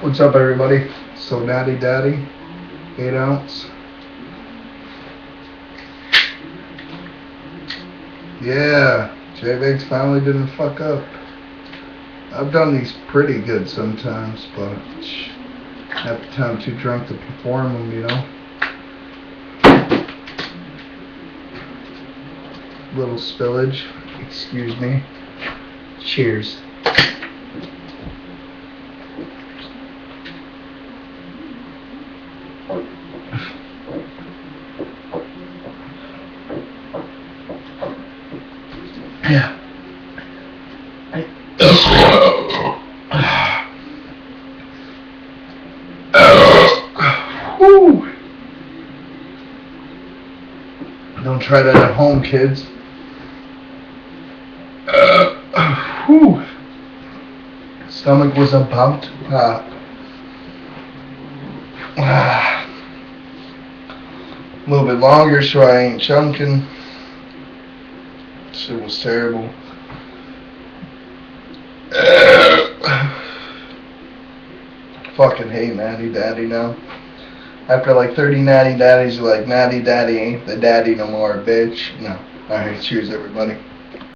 What's up, everybody? So Natty Daddy, 8 ounce. Yeah, J-Vig's finally didn't fuck up. I've done these pretty good sometimes, but half the time too drunk to perform them, you know. Little spillage, excuse me. Cheers. Yeah. Woo. Don't try that at home, kids. Whew. Stomach was about to pop. A little bit longer so I ain't chunking. Shit was terrible. Fucking hate Natty Daddy now. After like 30 Natty Daddies, you're like, Natty Daddy ain't the daddy no more, bitch. No. Alright, cheers everybody.